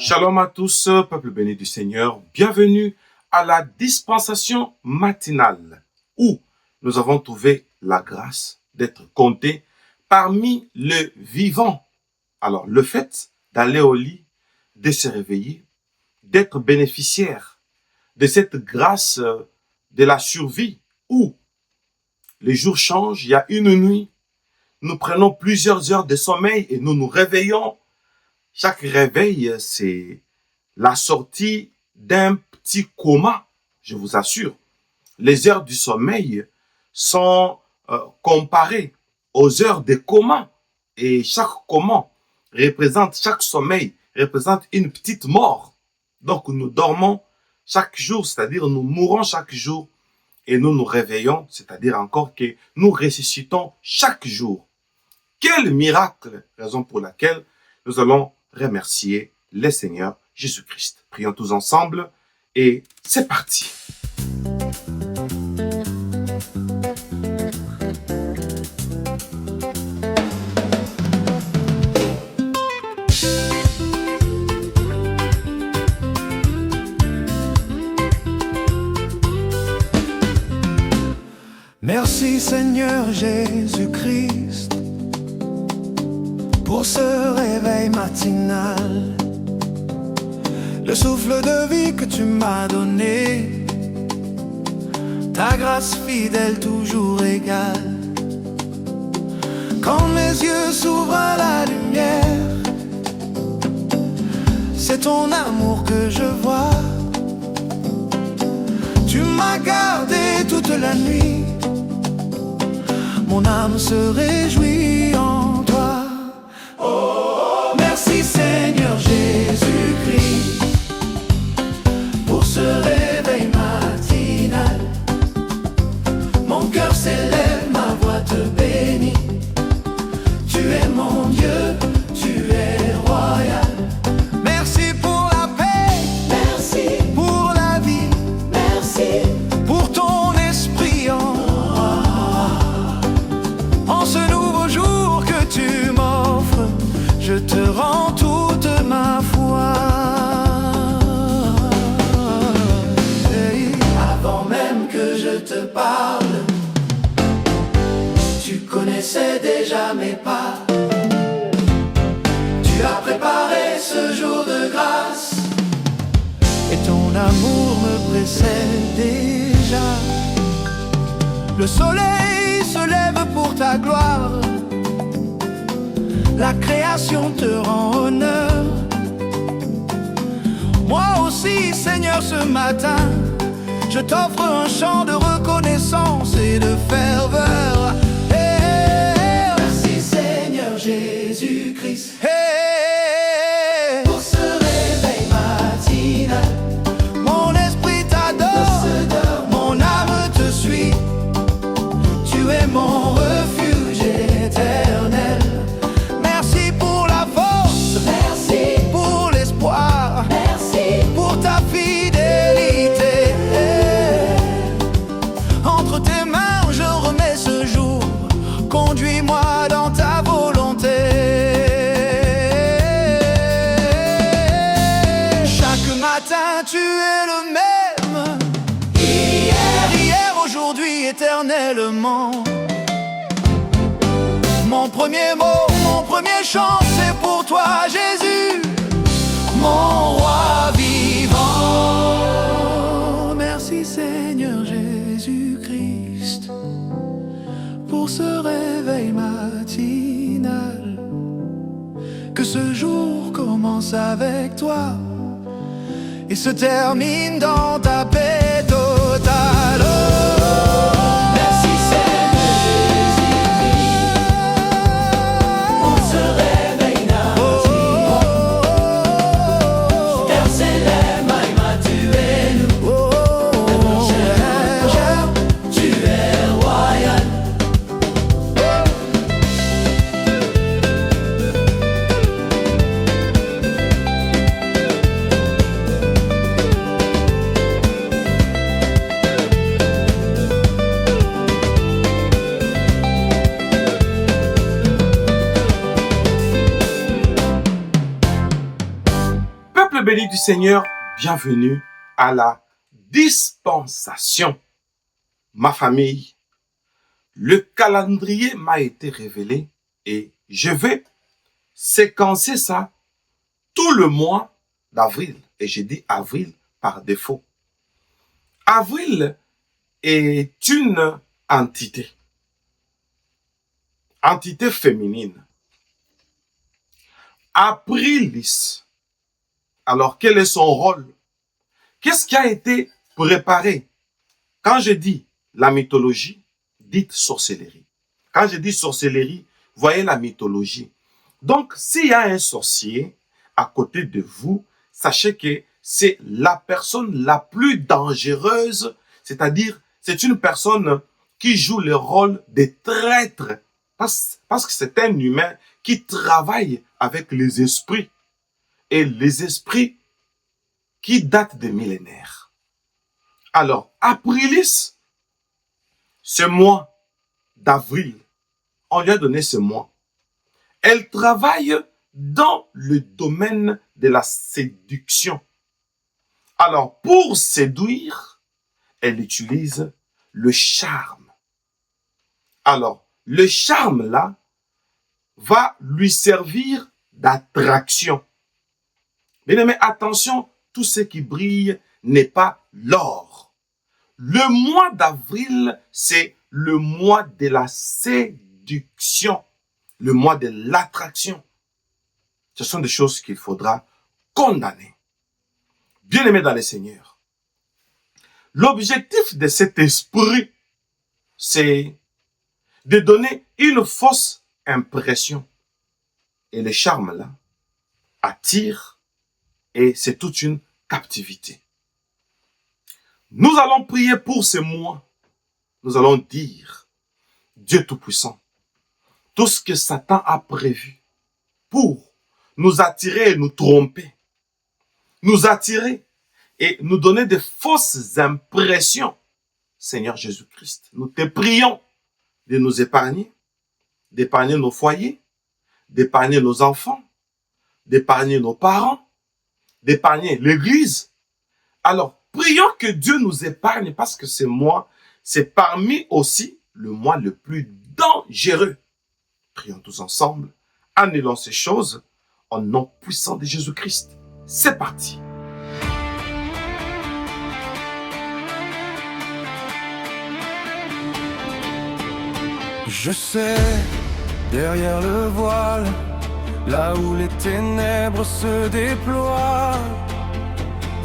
Shalom à tous, peuple béni du Seigneur. Bienvenue à la dispensation matinale où nous avons trouvé la grâce d'être comptés parmi les vivants. Alors, le fait d'aller au lit, de se réveiller, d'être bénéficiaire de cette grâce de la survie où les jours changent, il y a une nuit, nous prenons plusieurs heures de sommeil et nous nous réveillons. Chaque réveil, c'est la sortie d'un petit coma, je vous assure. Les heures du sommeil sont comparées aux heures de coma. Et chaque coma chaque sommeil représente une petite mort. Donc nous dormons chaque jour, c'est-à-dire nous mourons chaque jour. Et nous nous réveillons, c'est-à-dire encore que nous ressuscitons chaque jour. Quel miracle, raison pour laquelle nous allons remercier le Seigneur Jésus-Christ. Prions tous ensemble et c'est parti. Merci Seigneur Jésus-Christ pour ce réveil matinal, le souffle de vie que tu m'as donné, ta grâce fidèle toujours égale. Quand mes yeux s'ouvrent à la lumière, c'est ton amour que je vois. Tu m'as gardé toute la nuit, mon âme se réjouit en toi. Oh, merci Seigneur Jésus-Christ pour ce réveil matinal. Mon cœur s'élève, ma voix te bénit. Tu es mon Dieu, tu es royal. Merci pour la paix, merci pour la vie, merci pour ton esprit en ce nouveau jour que tu m'offres, je te rends toute ma foi. Hey. Avant même que je te parle, tu connaissais déjà mes pas. Tu as préparé ce jour de grâce et ton amour me précède déjà. Le soleil se lève pour ta gloire, la création te rend honneur. Moi aussi Seigneur ce matin, je t'offre un chant de reconnaissance et de ferveur. Hey, merci Seigneur Jésus-Christ. Hey, pour ce réveil matinal, mon esprit t'adore, mon âme te suit. Tu es mon refuge éternel. Merci pour la force, merci pour l'espoir, merci pour ta fidélité. Entre tes mains je remets ce jour, conduis-moi dans ta volonté. Chaque matin tu es le même, hier, aujourd'hui, éternellement. Mon premier mot, mon premier chant, c'est pour toi, Jésus, mon roi vivant. Merci Seigneur Jésus-Christ pour ce réveil matinal. Que ce jour commence avec toi et se termine dans ta paix totale. Merci Seigneur Jésus-Christ pour ce réveil matinal. Père céleste, Maïma, tu es nous. Mon cher, tu es royal. béni du Seigneur, bienvenue à la dispensation. Ma famille, le calendrier m'a été révélé et je vais séquencer ça tout le mois d'avril. Et j'ai dit avril par défaut. Avril est une entité féminine. Aprilis. Alors, quel est son rôle? Qu'est-ce qui a été préparé? Quand je dis la mythologie, dites sorcellerie. Quand je dis sorcellerie, voyez la mythologie. Donc, s'il y a un sorcier à côté de vous, sachez que c'est la personne la plus dangereuse, c'est-à-dire, c'est une personne qui joue le rôle de traître, parce que c'est un humain qui travaille avec les esprits, et les esprits qui datent des millénaires. Alors, Aprilis, ce mois d'avril, on lui a donné ce mois. Elle travaille dans le domaine de la séduction. Alors, pour séduire, elle utilise le charme. Alors, le charme là va lui servir d'attraction. Bien-aimés, attention, tout ce qui brille n'est pas l'or. Le mois d'avril, c'est le mois de la séduction, le mois de l'attraction. Ce sont des choses qu'il faudra condamner. Bien-aimés dans le Seigneur, l'objectif de cet esprit, c'est de donner une fausse impression. Et le charme là attire et c'est toute une captivité. Nous allons prier pour ce mois. Nous allons dire, Dieu Tout-Puissant, tout ce que Satan a prévu pour nous attirer et nous tromper, nous attirer et nous donner de fausses impressions. Seigneur Jésus-Christ, nous te prions de nous épargner, d'épargner nos foyers, d'épargner nos enfants, d'épargner nos parents, d'épargner l'Église. Alors, prions que Dieu nous épargne parce que ce mois, c'est parmi aussi le mois le plus dangereux. Prions tous ensemble, annulons ces choses au nom puissant de Jésus-Christ. C'est parti. Je sais, derrière le voile, là où les ténèbres se déploient,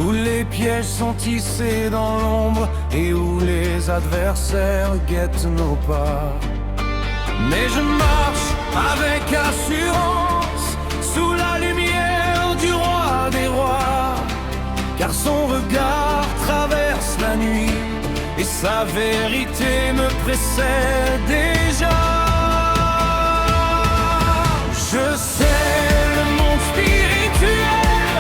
où les pièges sont tissés dans l'ombre et où les adversaires guettent nos pas. Mais je marche avec assurance sous la lumière du roi des rois, car son regard traverse la nuit et sa vérité me précède déjà. Je sais le monde spirituel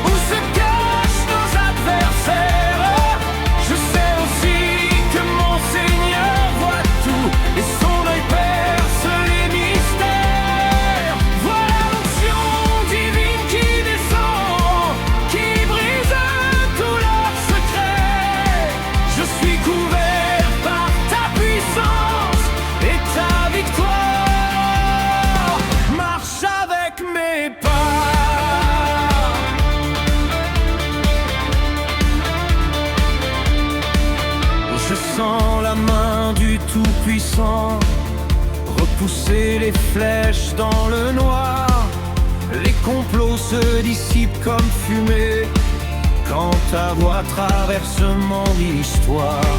où se cachent nos adversaires. Je sais aussi que mon Seigneur voit tout et son œil perce les mystères. Voilà l'onction divine qui descend, qui brise tous leurs secrets. Je suis couvert par ta puissance et ta victoire. Marche avec mes pas. Je sens la main du Tout-Puissant repousser les flèches dans le noir. Les complots se dissipent comme fumée quand ta voix traverse mon histoire.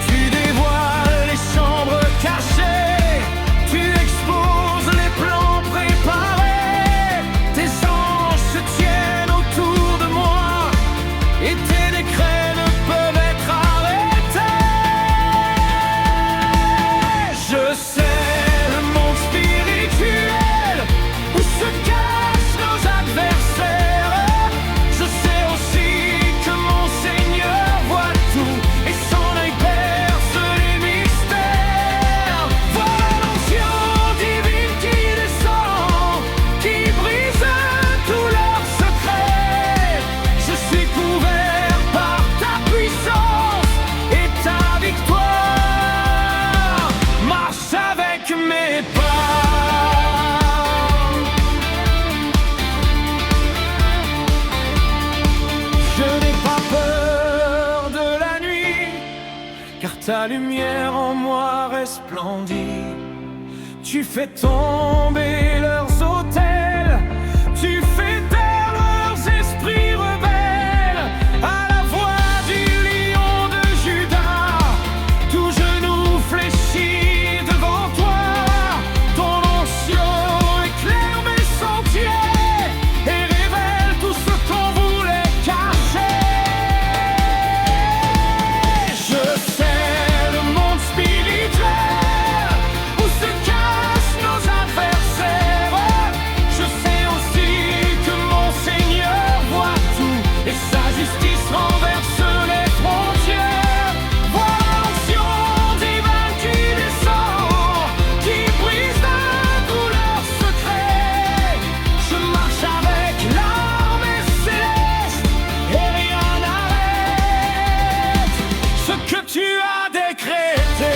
Tu dévoiles les chambres cachées, tu exposes les plans préparés. Tes anges se tiennent autour de moi et tes décrets ne peuvent être arrêtés. Je sais le monde spirituel où se cachent nos adversaires. Je sais aussi que mon Seigneur voit tout et son œil car ta lumière en moi resplendit. Tu fais tomber leurs autels, tu fais taire leurs esprits rebelles. À la voix du lion de Juda, tout genou fléchit devant toi. Ton onction éclaire mes sentiers et révèle tout ce qu'on voulait cacher. Je sais le monde spirituel où se cachent nos adversaires. Je sais aussi que mon Seigneur voit tout et sa justice renverse les frontières. Vois l'onction divine qui descend, qui brise la douleur secrète. Je marche avec l'armée céleste et rien n'arrête ce que tu as décrété.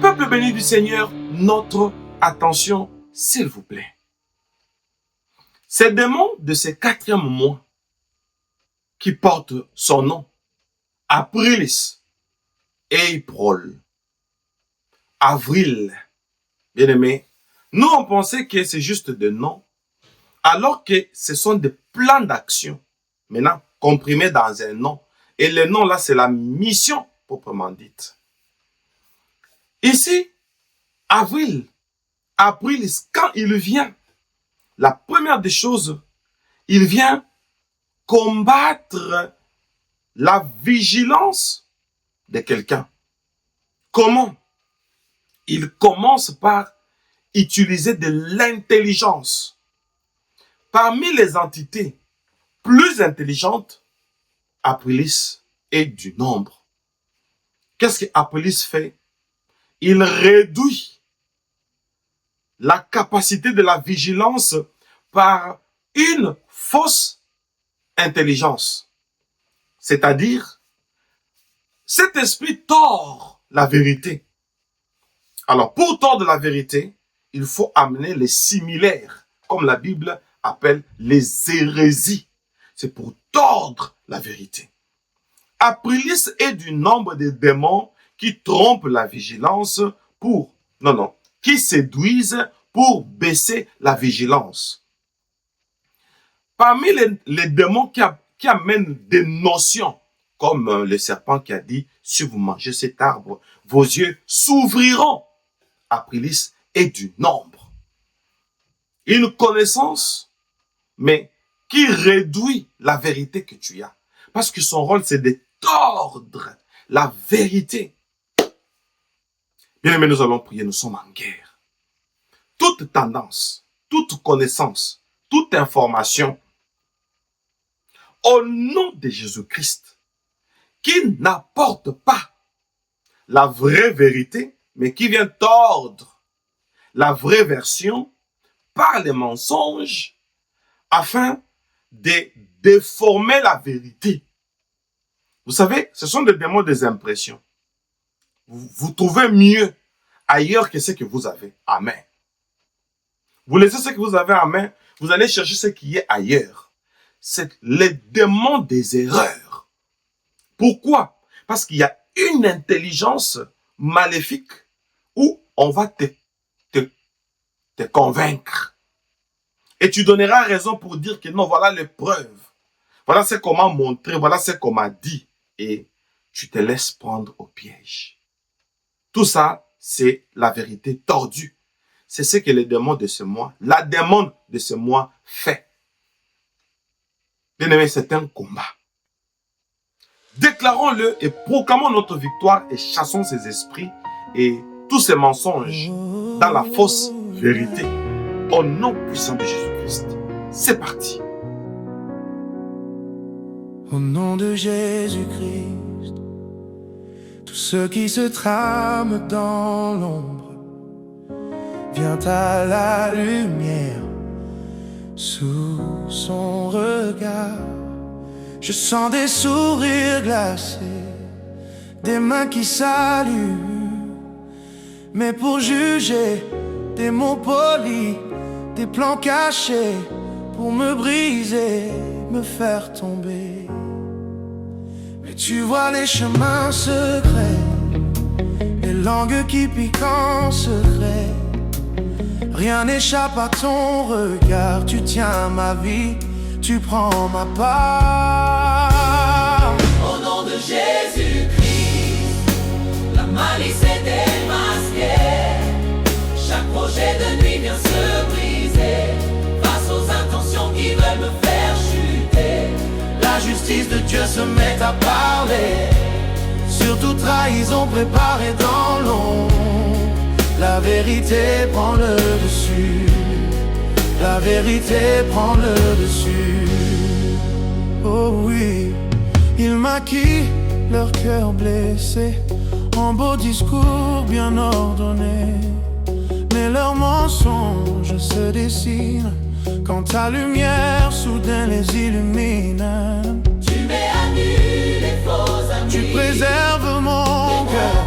Peuple béni du Seigneur, notre attention, s'il vous plaît. Ces démons de ces 4e mois qui portent son nom, Aprilis, April, Avril, bien aimé, nous on pensait que c'est juste des noms, alors que ce sont des plans d'action, maintenant comprimés dans un nom. Et le nom là, c'est la mission proprement dite. Ici, Avril, Aprilis, quand il vient, la première des choses, il vient combattre la vigilance de quelqu'un. Comment? Il commence par utiliser de l'intelligence. Parmi les entités plus intelligentes, Aprilis est du nombre. Qu'est-ce que Aprilis fait? Il réduit la capacité de la vigilance par une fausse intelligence. C'est-à-dire, cet esprit tord la vérité. Alors, pour tordre la vérité, il faut amener les similaires, comme la Bible appelle les hérésies. C'est pour tordre la vérité. Aprilis est du nombre des démons qui trompent la vigilance qui séduisent pour baisser la vigilance. Parmi les démons qui amènent des notions, comme le serpent qui a dit, si vous mangez cet arbre, vos yeux s'ouvriront. Aprilis est du nombre. Une connaissance, mais qui réduit la vérité que tu as. Parce que son rôle, c'est de tordre la vérité. Bien aimé, nous allons prier, nous sommes en guerre. Toute tendance, toute connaissance, toute information, au nom de Jésus-Christ, qui n'apporte pas la vraie vérité, mais qui vient tordre la vraie version par les mensonges, afin de déformer la vérité. Vous savez, ce sont des démons des impressions. Vous trouvez mieux ailleurs que ce que vous avez à main. Vous laissez ce que vous avez à main, vous allez chercher ce qui est ailleurs. C'est les démons des erreurs. Pourquoi? Parce qu'il y a une intelligence maléfique où on va te convaincre. Et tu donneras raison pour dire que non, voilà les preuves. Voilà ce qu'on m'a montré, voilà ce qu'on m'a dit. Et tu te laisses prendre au piège. Tout ça, c'est la vérité tordue. C'est ce que les démons de ce mois, la démon de ce mois fait. Bien aimé, c'est un combat. Déclarons-le et proclamons notre victoire et chassons ces esprits et tous ces mensonges dans la fausse vérité. Au nom puissant de Jésus-Christ. C'est parti. Au nom de Jésus-Christ, tout ce qui se trame dans l'ombre vient à la lumière sous son regard. Je sens des sourires glacés, des mains qui saluent, mais pour juger, des mots polis des plans cachés pour me briser, me faire tomber. Mais tu vois les chemins secrets, les langues qui piquent en secret. Rien n'échappe à ton regard, tu tiens ma vie, tu prends ma part. Au nom de Jésus-Christ, la malice est démasquée. Chaque projet de nuit vient se briser face aux intentions qui veulent me faire chuter. La justice de Dieu se met à parler, sur toute trahison préparée dans l'ombre. La vérité prend le dessus, la vérité prend le dessus. Oh oui, ils maquillent leur cœur blessé en beaux discours bien ordonnés. Mais leurs mensonges se dessinent quand ta lumière soudain les illumine. Tu mets à nu les faux amis, Tu préserves mon cœur,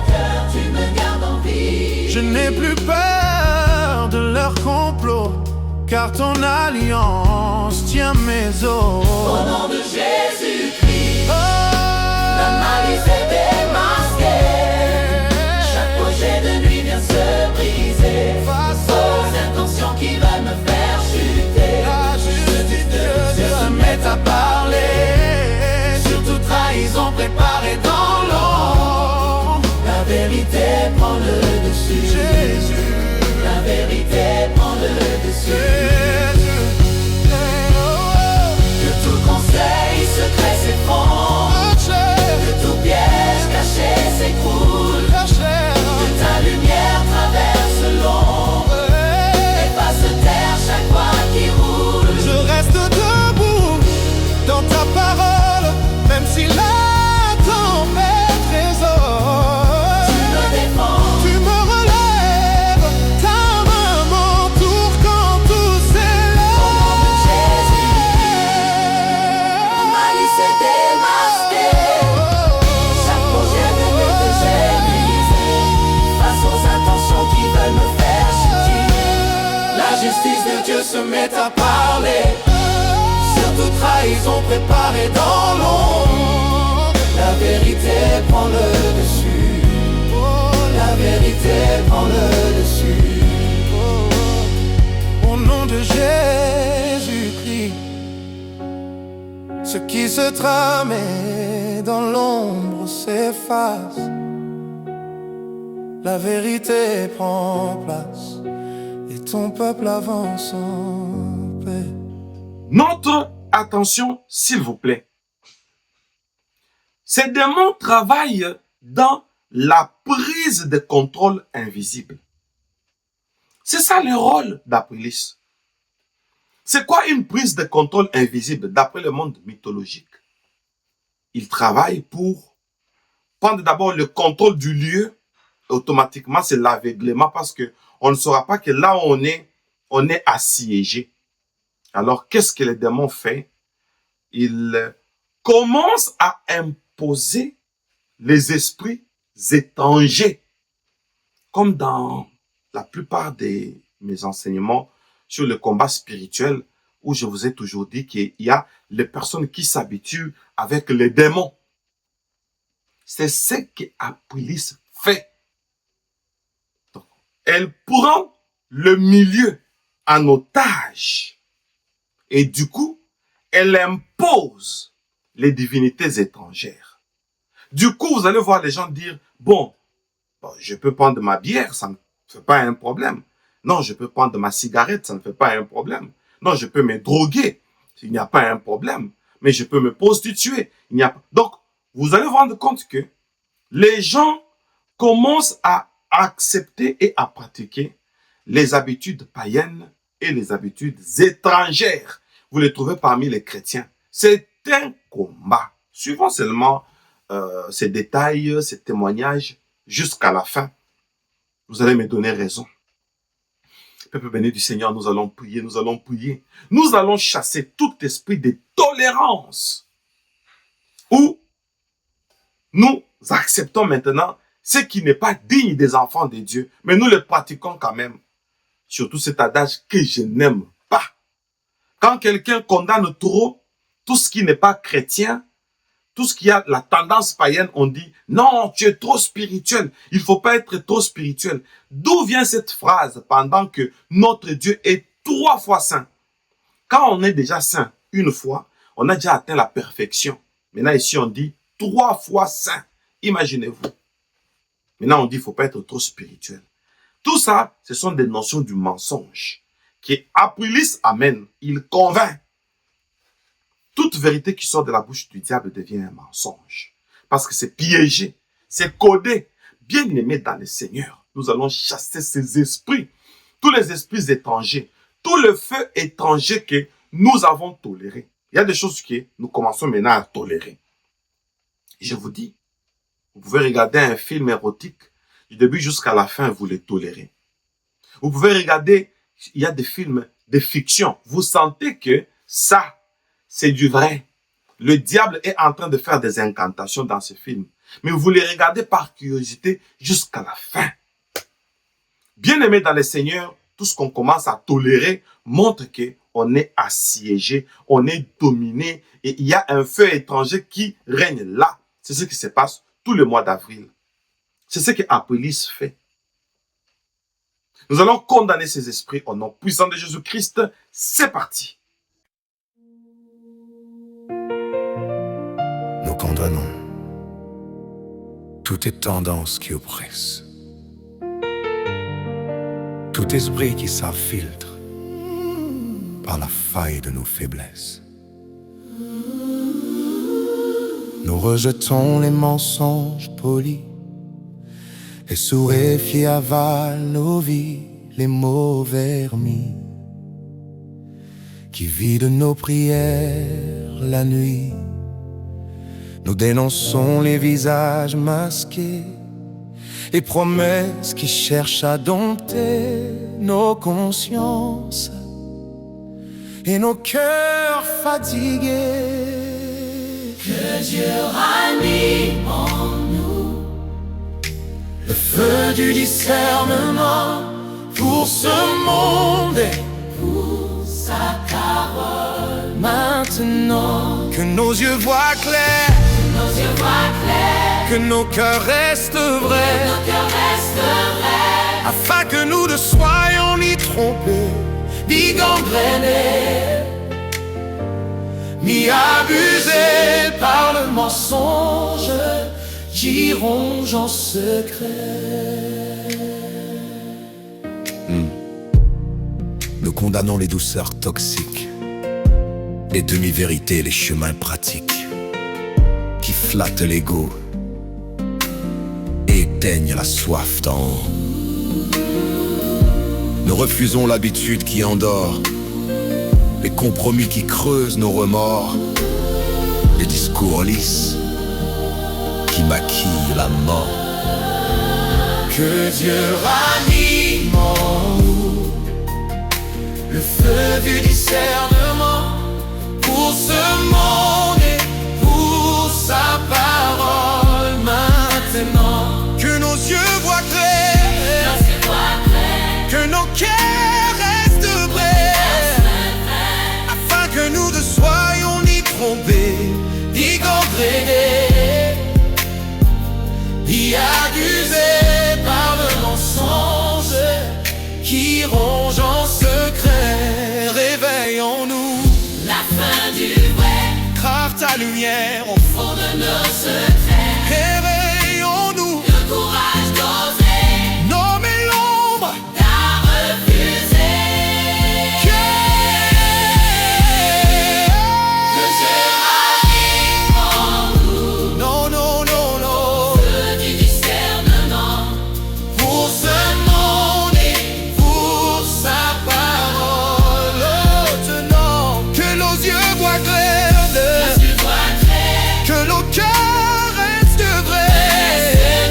tu me gardes en vie. je n'ai plus peur de leur complot, car ton alliance tient mes os. Au nom de Jésus-Christ, Oh, la malice est démasquée. Chaque projet de nuit vient se briser face aux intentions qui veulent me faire chuter. la justice de Dieu se met à parler, sur toute trahison préparée dans l'ombre. La vérité prend le dessus. Jésus, La vérité prend le dessus. Jésus, oh, Que tout conseil secret s'effondre, oh, Jésus, que tout piège caché s'écroule, la chair, que ta lumière traverse l'ombre, efface terre chaque voie qui roule. je reste debout dans ta parole, même si la tempête résonne. Tu me défends, Tu me relèves, ta main m'entoure quand tout s'élève. malice est démasquée. Chaque projet de nuit que j'ai brisé face aux intentions qui veulent me faire chuter. La justice de Dieu se met à parler, sur toute trahison préparée dans l'ombre. La vérité prend le dessus, la vérité prend le dessus. Au nom de Jésus-Christ, ce qui se tramait dans l'ombre s'efface. La vérité prend place et ton peuple avance en paix. Notre attention, s'il vous plaît. Ces démons travaillent dans la prise de contrôle invisible. C'est ça le rôle d'Aprilis. C'est quoi une prise de contrôle invisible d'après le monde mythologique? Il travaille pour prendre d'abord le contrôle du lieu. Automatiquement, c'est l'aveuglement parce que on ne saura pas que là où on est assiégé. Alors, qu'est-ce que les démons font? Ils commencent à imposer les esprits étrangers. Comme dans la plupart de mes enseignements sur le combat spirituel, où je vous ai toujours dit qu'il y a les personnes qui s'habituent avec les démons. C'est ce qu'Aprilis fait. Donc, elle prend le milieu en otage. Et du coup, elle impose les divinités étrangères. Du coup, vous allez voir les gens dire, bon, je peux prendre ma bière, ça ne fait pas un problème. Non, je peux prendre ma cigarette, ça ne fait pas un problème. Non, je peux me droguer, il n'y a pas un problème. Mais je peux me prostituer, il n'y a pas... Donc, vous allez vous rendre compte que les gens commencent à accepter et à pratiquer les habitudes païennes et les habitudes étrangères. Vous les trouvez parmi les chrétiens. C'est un combat. Suivons seulement ces détails, ces témoignages jusqu'à la fin. Vous allez me donner raison. Peuple béni du Seigneur, nous allons prier, nous allons prier. Nous allons chasser tout esprit de tolérance où nous acceptons maintenant ce qui n'est pas digne des enfants de Dieu, mais nous le pratiquons quand même. Surtout cet adage que je n'aime Quand quelqu'un condamne trop tout ce qui n'est pas chrétien, tout ce qui a la tendance païenne, on dit « Non, tu es trop spirituel. Il ne faut pas être trop spirituel. » D'où vient cette phrase pendant que notre Dieu est 3 fois saint? Quand on est déjà saint une fois, on a déjà atteint la perfection. Maintenant ici, on dit 3 fois saint. Imaginez-vous. Maintenant, on dit qu'il ne faut pas être trop spirituel. Tout ça, ce sont des notions du mensonge qui Aprilis amène. Il convainc. Toute vérité qui sort de la bouche du diable devient un mensonge. Parce que c'est piégé, c'est codé. Bien aimé dans le Seigneur, nous allons chasser ces esprits, tous les esprits étrangers, tout le feu étranger que nous avons toléré. Il y a des choses que nous commençons maintenant à tolérer. Je vous dis, vous pouvez regarder un film érotique, du début jusqu'à la fin, vous les tolérez. Vous pouvez regarder, il y a des films de fiction, vous sentez que ça, c'est du vrai. Le diable est en train de faire des incantations dans ce film. Mais vous les regardez par curiosité jusqu'à la fin. Bien aimé dans le Seigneur, tout ce qu'on commence à tolérer montre qu'on est assiégé, on est dominé et il y a un feu étranger qui règne là. C'est ce qui se passe tout le mois d'avril. C'est ce que Aprilis fait. Nous allons condamner ces esprits au nom puissant de Jésus-Christ. C'est parti. Nous condamnons toute tendance qui oppresse, tout esprit qui s'infiltre par la faille de nos faiblesses. Nous rejetons les mensonges polis, les souhaits qui avalent nos vies, les mots vermis qui vident nos prières la nuit. Nous dénonçons les visages masqués, les promesses qui cherchent à dompter nos consciences et nos cœurs fatigués. Que Dieu ranime en nous le feu du discernement pour ce monde et pour sa parole. maintenant que nos yeux voient clair, Nos yeux voient clair, que nos cœurs restent vrais, nos cœurs restent vrais, afin que nous ne soyons ni trompés, ni gangrénés, ni abusés par le mensonge qui ronge en secret. Nous condamnons les douceurs toxiques, les demi-vérités, les chemins pratiques qui flattent l'ego et éteignent la soif d'en haut. Nous refusons l'habitude qui endort, les compromis qui creusent nos remords, les discours lisses qui maquillent la mort. Que Dieu ranime en nous le feu du discernement pour ce monde et pour sa parole maintenant. Que nos yeux voient clair, nos yeux voient clair, que nos cœurs restent vrais, afin que nous ne soyons ni trompés, ni gangrénés, ni abusés par le mensonge qui ronge en secret. Réveillons-nous, la fin du vrai, car ta lumière au fond de nos secrets, réveillons-nous, le courage d'oser, nommer l'ombre à refuser. Que Dieu ranime en nous non, non, non, non, le feu du discernement pour ce monde et pour sa parole. Tenant que nos yeux voient clair, nos yeux voient clair, que nos cœurs restent vrais,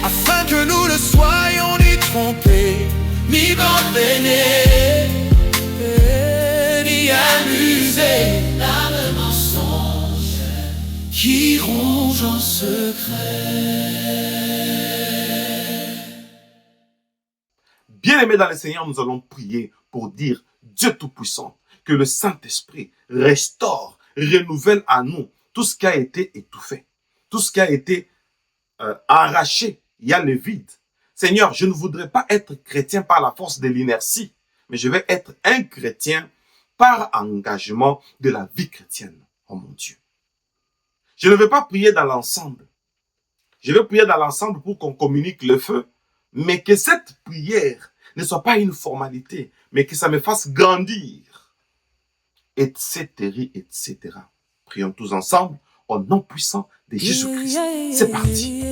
afin que nous ne soyons ni trompés, ni gangrénés, ni amusés par le mensonge. qui ronge en secret. Bien-aimés dans le Seigneur, nous allons prier pour dire Dieu Tout-Puissant, que le Saint-Esprit restaure, renouvelle à nous tout ce qui a été étouffé, tout ce qui a été arraché. Il y a le vide. Seigneur, je ne voudrais pas être chrétien par la force de l'inertie, mais je vais être un chrétien par engagement de la vie chrétienne. Oh mon Dieu. Je ne vais pas prier dans l'ensemble. Je vais prier dans l'ensemble pour qu'on communique le feu, mais que cette prière ne soit pas une formalité, mais que ça me fasse grandir, etc., etc. Prions tous ensemble au nom puissant de Jésus-Christ. C'est parti.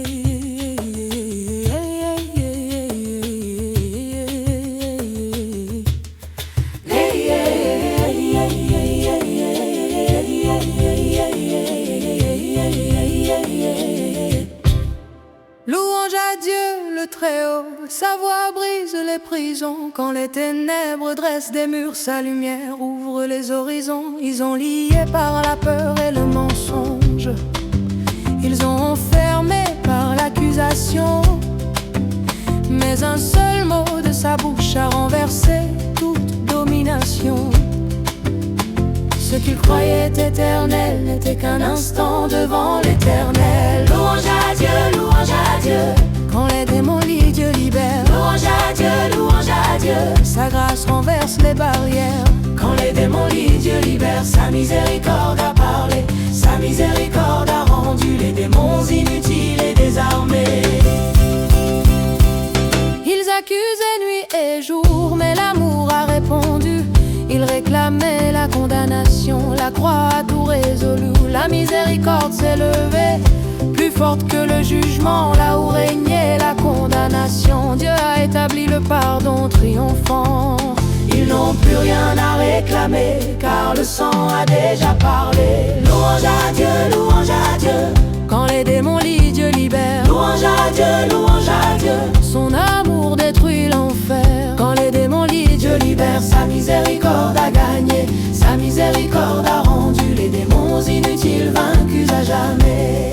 Louange à Dieu le Très-Haut, sa voix brise les prisons. Quand les ténèbres dressent des murs, sa lumière ouvre les horizons. Ils ont lié par la peur et le mensonge, ils ont enfermé par l'accusation. Mais un seul mot de sa bouche a renversé toute domination. Ce qu'ils croyaient éternel n'était qu'un instant devant l'éternel. Louange à Dieu, louange à Dieu. Quand les démons lient, Dieu libère. Louange à Dieu, louange à Dieu. Sa grâce renverse les barrières. Quand les démons lient, Dieu libère. Sa miséricorde a parlé, sa miséricorde a rendu les démons inutiles et désarmés. Ils accusaient nuit et jour, mais l'amour a répondu. Ils réclamaient la condamnation, la croix a tout résolu. La miséricorde s'est levée, plus forte que le jugement. Là où régnait la condamnation, Dieu a établi le pardon triomphant. Ils n'ont plus rien à réclamer, car le sang a déjà parlé. Louange à Dieu, louange à Dieu. Quand les démons lient, Dieu libère. Louange à Dieu, louange à Dieu. Son amour détruit l'enfer. Quand les démons lient, Dieu libère. Sa miséricorde a gagné, sa miséricorde a rendu les démons inutiles vaincus à jamais.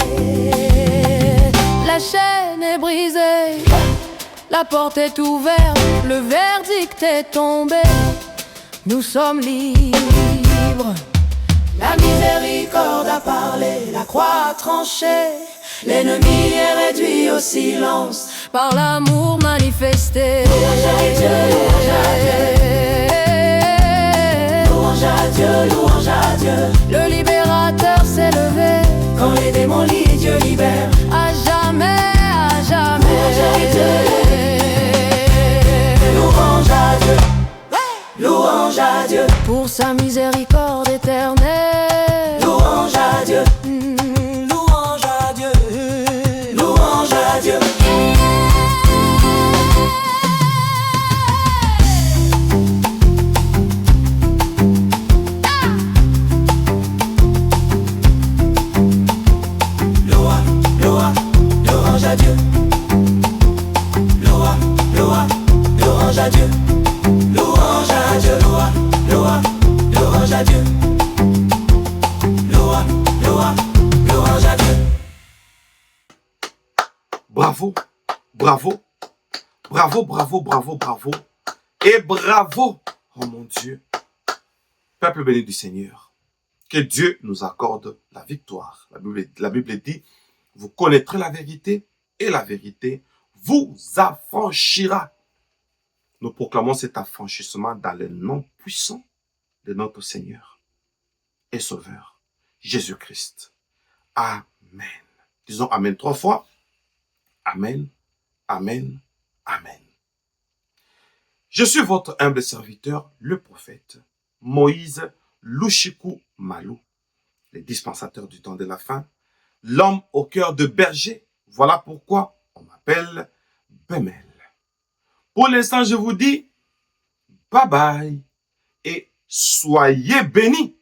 La chaîne est brisée, la porte est ouverte, le verdict est tombé. Nous sommes libres. La miséricorde a parlé, la croix a tranché. L'ennemi est réduit au silence par l'amour manifesté. Louange à Dieu, louange à Dieu. Louange à Dieu, louange à Dieu. Le libérateur s'est levé. Quand les démons lient, Dieu libère. À jamais, à jamais. Louange à Dieu. Louange à Dieu. Louange à Dieu. Pour sa miséricorde éternelle. Louange à Dieu. Louange à Dieu. Louange à Dieu. Louange à Dieu. Louange à Dieu. Louange à Dieu. Louange à Dieu. Louange à Dieu. Bravo, bravo, bravo, bravo, bravo, bravo. Et bravo, oh mon Dieu. Peuple béni du Seigneur, que Dieu nous accorde la victoire. La Bible dit, vous connaîtrez la vérité et la vérité vous affranchira. Nous proclamons cet affranchissement dans le nom puissant de notre Seigneur et Sauveur, Jésus-Christ. Amen. Disons Amen 3 fois. Amen, Amen, Amen. Je suis votre humble serviteur, le prophète Moïse Louchikou Malou, le dispensateur du temps de la fin, l'homme au cœur de berger. Voilà pourquoi on m'appelle Bemel. Pour l'instant, je vous dis bye bye et soyez bénis.